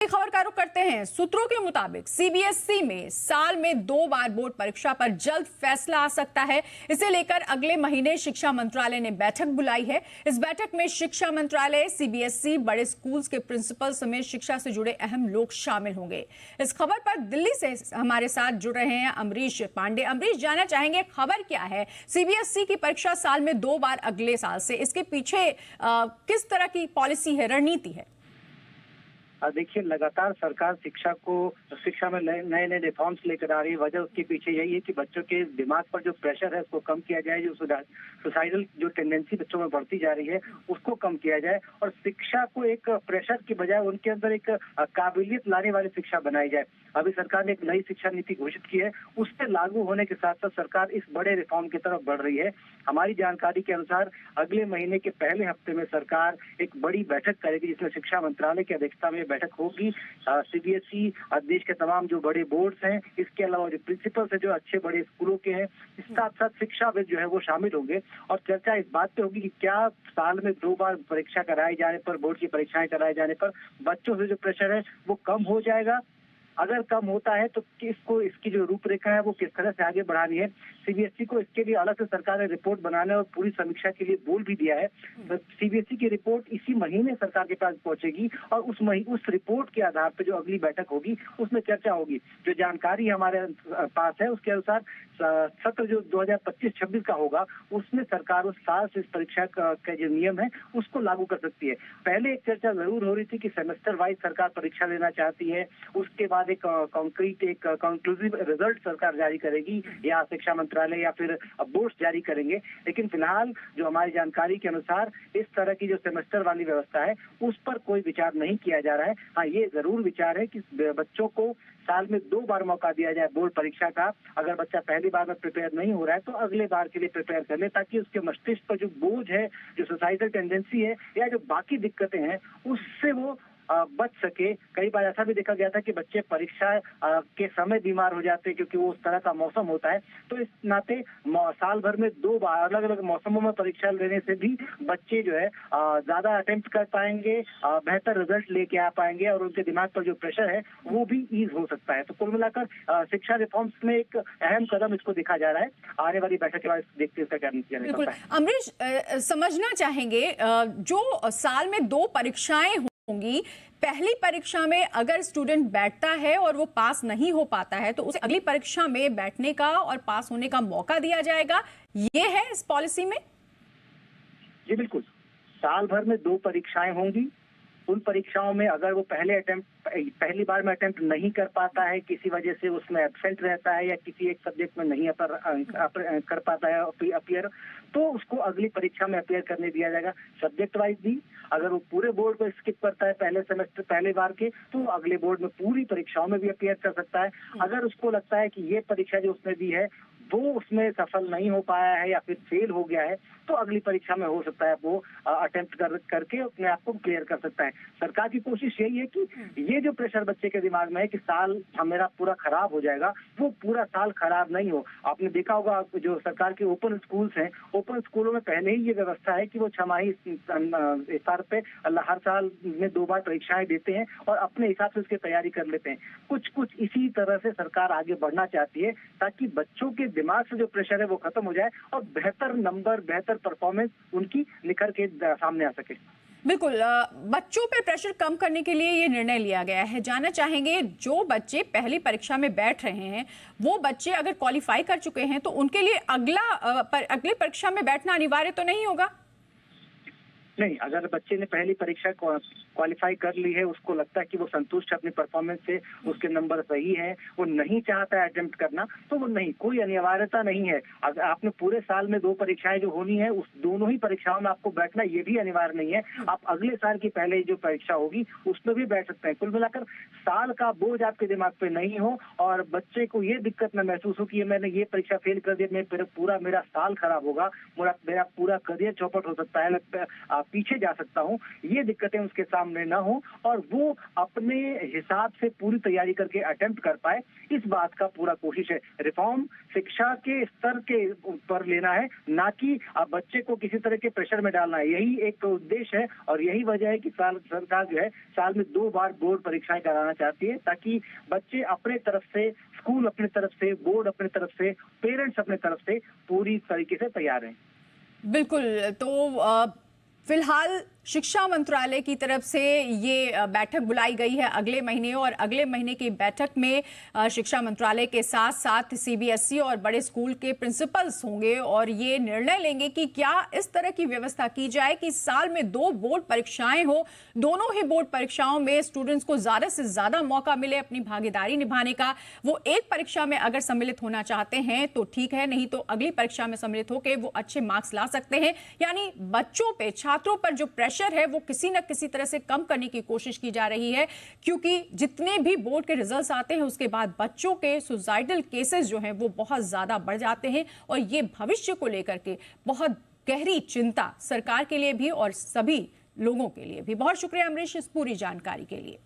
खबर का रुख करते हैं। सूत्रों के मुताबिक सीबीएसई में साल में 2 बार बोर्ड परीक्षा पर जल्द फैसला आ सकता है। इसे लेकर अगले महीने शिक्षा मंत्रालय ने बैठक बुलाई है। इस बैठक में शिक्षा मंत्रालय, सीबीएसई, बड़े स्कूल्स के प्रिंसिपल समेत शिक्षा से जुड़े अहम लोग शामिल होंगे। इस खबर पर दिल्ली से हमारे साथ जुड़ रहे हैं अमरीश पांडे। अमरीश, जानना चाहेंगे खबर क्या है? सीबीएसई की परीक्षा साल में 2 बार अगले साल से, इसके पीछे किस तरह की पॉलिसी है, रणनीति है? देखिए, लगातार सरकार शिक्षा में नए नए रिफॉर्म्स लेकर आ रही है। वजह उसके पीछे यही है कि बच्चों के दिमाग पर जो प्रेशर है उसको कम किया जाए, जो सुसाइडल जो टेंडेंसी बच्चों में बढ़ती जा रही है उसको कम किया जाए और शिक्षा को एक प्रेशर की बजाय उनके अंदर एक काबिलियत लाने वाली शिक्षा बनाई जाए। अभी सरकार ने एक नई शिक्षा नीति घोषित की है, उससे लागू होने के साथ साथ सरकार इस बड़े रिफॉर्म की तरफ बढ़ रही है। हमारी जानकारी के अनुसार अगले महीने के पहले हफ्ते में सरकार एक बड़ी बैठक करेगी, जिसमें शिक्षा मंत्रालय की अध्यक्षता में बैठक होगी। सीबीएसई, देश के तमाम जो बड़े बोर्ड्स हैं, इसके अलावा जो प्रिंसिपल्स हैं जो अच्छे बड़े स्कूलों के हैं, इस साथ साथ शिक्षाविद जो है वो शामिल होंगे और चर्चा इस बात पे होगी कि क्या साल में 2 बार परीक्षा कराए जाने पर, बोर्ड की परीक्षाएं कराए जाने पर बच्चों से जो प्रेशर है वो कम हो जाएगा। अगर कम होता है तो इसकी जो रूपरेखा है वो किस तरह से आगे बढ़ानी है। सीबीएसई को इसके लिए अलग से सरकार ने रिपोर्ट बनाने और पूरी समीक्षा के लिए बोल भी दिया है। तो सीबीएसई की रिपोर्ट इसी महीने सरकार के पास पहुंचेगी और उस रिपोर्ट के आधार पर जो अगली बैठक होगी उसमें चर्चा होगी। जो जानकारी हमारे पास है उसके अनुसार सत्र जो 2025-26 का होगा उसमें सरकार उस साल से इस परीक्षा का जो नियम है उसको लागू कर सकती है। पहले एक चर्चा जरूर हो रही थी कि सेमेस्टर वाइज सरकार परीक्षा लेना चाहती है, उसके बाद एक कंक्लूसिव रिजल्ट सरकार जारी करेगी या शिक्षा मंत्रालय या फिर बोर्ड जारी करेंगे। लेकिन फिलहाल जो हमारी जानकारी के अनुसार इस तरह की जो सेमेस्टर वाली व्यवस्था है उस पर कोई विचार नहीं किया जा रहा है। हाँ, ये जरूर विचार है कि बच्चों को साल में 2 बार मौका दिया जाए बोर्ड परीक्षा का। अगर बच्चा पहली बार में प्रिपेयर नहीं हो रहा है तो अगले बार के लिए प्रिपेयर कर ले, ताकि उसके मस्तिष्क पर जो बोझ है, जो सुसाइडल टेंडेंसी है या जो बाकी दिक्कतें हैं उससे वो बच सके। कई बार ऐसा भी देखा गया था कि बच्चे परीक्षा के समय बीमार हो जाते हैं क्योंकि वो उस तरह का मौसम होता है। तो इस नाते साल भर में 2 बार अलग अलग मौसमों में परीक्षा लेने से भी बच्चे जो है ज्यादा अटेम्प्ट कर पाएंगे, बेहतर रिजल्ट लेके आ पाएंगे और उनके दिमाग पर जो प्रेशर है वो भी ईज हो सकता है। तो कुल मिलाकर शिक्षा रिफॉर्म्स में एक अहम कदम इसको देखा जा रहा है। आने वाली बैठक के बाद देखते हैं इसका क्या नतीजा निकलता है। अमरीश, समझना चाहेंगे, जो साल में 2 परीक्षाएं होंगी, पहली परीक्षा में अगर स्टूडेंट बैठता है और वो पास नहीं हो पाता है तो उसे अगली परीक्षा में बैठने का और पास होने का मौका दिया जाएगा, ये है इस पॉलिसी में? जी बिल्कुल, साल भर में 2 परीक्षाएं होंगी। उन परीक्षाओं में अगर वो पहली बार में अटेम्प्ट नहीं कर पाता है, किसी वजह से उसमें एब्सेंट रहता है या किसी एक सब्जेक्ट में नहीं कर पाता है अपियर, तो उसको अगली परीक्षा में अपियर करने दिया जाएगा। सब्जेक्ट वाइज भी अगर वो पूरे बोर्ड को स्किप करता है पहले बार के, तो अगले बोर्ड में पूरी परीक्षाओं में भी अपियर कर सकता है। अगर उसको लगता है कि ये परीक्षा जो उसने दी है वो उसमें सफल नहीं हो पाया है या फिर फेल हो गया है, तो अगली परीक्षा में हो सकता है वो अटेम्प्ट करके अपने आप को क्लियर कर सकता है। सरकार की कोशिश यही है कि ये जो प्रेशर बच्चे के दिमाग में है कि साल मेरा पूरा खराब हो जाएगा, वो पूरा साल खराब नहीं हो। आपने देखा होगा जो सरकार के ओपन स्कूल्स हैं, ओपन स्कूलों में पहले ही ये व्यवस्था है कि वो छमाही स्तर पे हर साल में 2 बार परीक्षाएं देते हैं और अपने हिसाब से उसकी तैयारी कर लेते हैं। कुछ इसी तरह से सरकार आगे बढ़ना चाहती है ताकि बच्चों के दिमाग से जो प्रेशर है वो खत्म हो जाए और बेहतर नंबर, बेहतर परफॉर्मेंस उनकी निखर के सामने आ सके। बिल्कुल, बच्चों पे प्रेशर कम करने के लिए ये निर्णय लिया गया है। जानना चाहेंगे, जो बच्चे पहली परीक्षा में बैठ रहे हैं वो बच्चे अगर क्वालिफाई कर चुके हैं तो उनके लिए अगली परीक्षा में बैठना अनिवार्य तो नहीं होगा? नहीं, अगर बच्चे ने पहली परीक्षा क्वालिफाई कर ली है, उसको लगता है कि वो संतुष्ट है अपनी परफॉर्मेंस से, उसके नंबर सही है, वो नहीं चाहता है अटेम्प्ट करना, तो वो नहीं, कोई अनिवार्यता नहीं है। अगर आपने पूरे साल में 2 परीक्षाएं जो होनी है, उस दोनों ही परीक्षाओं में आपको बैठना ये भी अनिवार्य नहीं है। आप अगले साल की पहले जो परीक्षा होगी उसमें भी बैठ सकते हैं। कुल मिलाकर साल का बोझ आपके दिमाग पे नहीं हो और बच्चे को ये दिक्कत न महसूस हो कि मैंने ये परीक्षा फेल कर दी, मेरा साल खराब होगा, मेरा पूरा करियर चौपट हो सकता है, पीछे जा सकता हूँ, ये दिक्कतें उसके सामने सामने न हो और वो अपने हिसाब से पूरी तैयारी करके अटेम्प्ट कर पाए, इस बात का पूरा कोशिश है। रिफॉर्म शिक्षा के स्तर के ऊपर लेना है, ना कि बच्चे को किसी तरह के प्रेशर में डालना है। यही एक उद्देश्य है और यही वजह है कि सरकार जो है साल में 2 बार बोर्ड परीक्षाएं कराना चाहती है, ताकि बच्चे अपने तरफ से, स्कूल अपने तरफ से, बोर्ड अपने तरफ से, पेरेंट्स अपने तरफ से पूरी तरीके से तैयार हैं। बिल्कुल। तो फिलहाल शिक्षा मंत्रालय की तरफ से ये बैठक बुलाई गई है अगले महीने, और अगले महीने की बैठक में शिक्षा मंत्रालय के साथ साथ सीबीएसई और बड़े स्कूल के प्रिंसिपल्स होंगे और ये निर्णय लेंगे कि क्या इस तरह की व्यवस्था की जाए कि साल में 2 बोर्ड परीक्षाएं हो, दोनों ही बोर्ड परीक्षाओं में स्टूडेंट्स को ज्यादा से ज्यादा मौका मिले अपनी भागीदारी निभाने का। वो एक परीक्षा में अगर सम्मिलित होना चाहते हैं तो ठीक है, नहीं तो अगली परीक्षा में सम्मिलित होकर वो अच्छे मार्क्स ला सकते हैं। यानी बच्चों पे, छात्रों पर जो प्रेशर है वो किसी न किसी तरह से कम करने की कोशिश की जा रही है, क्योंकि जितने भी बोर्ड के रिजल्ट्स आते हैं उसके बाद बच्चों के सुसाइडल केसेस जो हैं वो बहुत ज्यादा बढ़ जाते हैं, और ये भविष्य को लेकर के बहुत गहरी चिंता सरकार के लिए भी और सभी लोगों के लिए भी। बहुत शुक्रिया अमरीश इस पूरी जानकारी के लिए।